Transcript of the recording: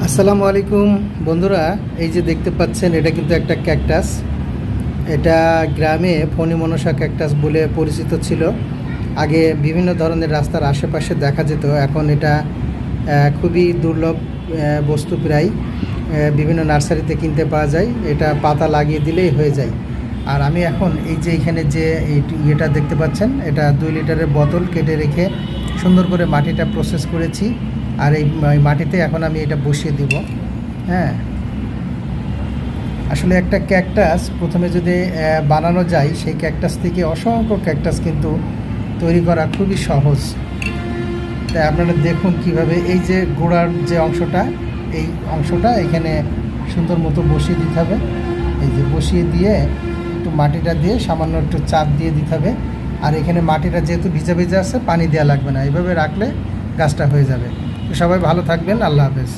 আসসালামু আলাইকুম বন্ধুরা, এই যে দেখতে পাচ্ছেন এটা কিন্তু একটা ক্যাকটাস। এটা গ্রামে ফণী মনসা ক্যাকটাস বলে পরিচিত ছিল। আগে বিভিন্ন ধরনের রাস্তার আশেপাশে দেখা যেত, এখন এটা খুবই দুর্লভ বস্তু। প্রায় বিভিন্ন নার্সারিতে কিনতে পাওয়া যায়। এটা পাতা লাগিয়ে দিলেই হয়ে যায়। আর আমি এখন এই যে এখানে যে ইয়েটা দেখতে পাচ্ছেন, এটা 2 লিটারের বোতল কেটে রেখে সুন্দর করে মাটিটা প্রসেস করেছি। আর এই মাটিতে এখন আমি এটা বসিয়ে দিব। হ্যাঁ, আসলে একটা ক্যাকটাস প্রথমে যদি বানানো যায়, সেই ক্যাকটাস থেকে অসংখ্য ক্যাকটাস কিন্তু তৈরি করা খুবই সহজ। তাই আপনারা দেখুন কিভাবে এই যে গোড়ার যে অংশটা, এই অংশটা এখানে সুন্দর মতো বসিয়ে দিতে হবে। এই যে বসিয়ে দিয়ে একটু মাটিটা দিয়ে সামান্য একটু চাপ দিয়ে দিতে হবে। আর এখানে মাটিটা যেহেতু ভিজা ভিজা আছে, পানি দেওয়া লাগবে না। এইভাবে রাখলে গাছটা হয়ে যাবে। তো সবাই ভালো থাকবেন। আল্লাহ হাফেজ।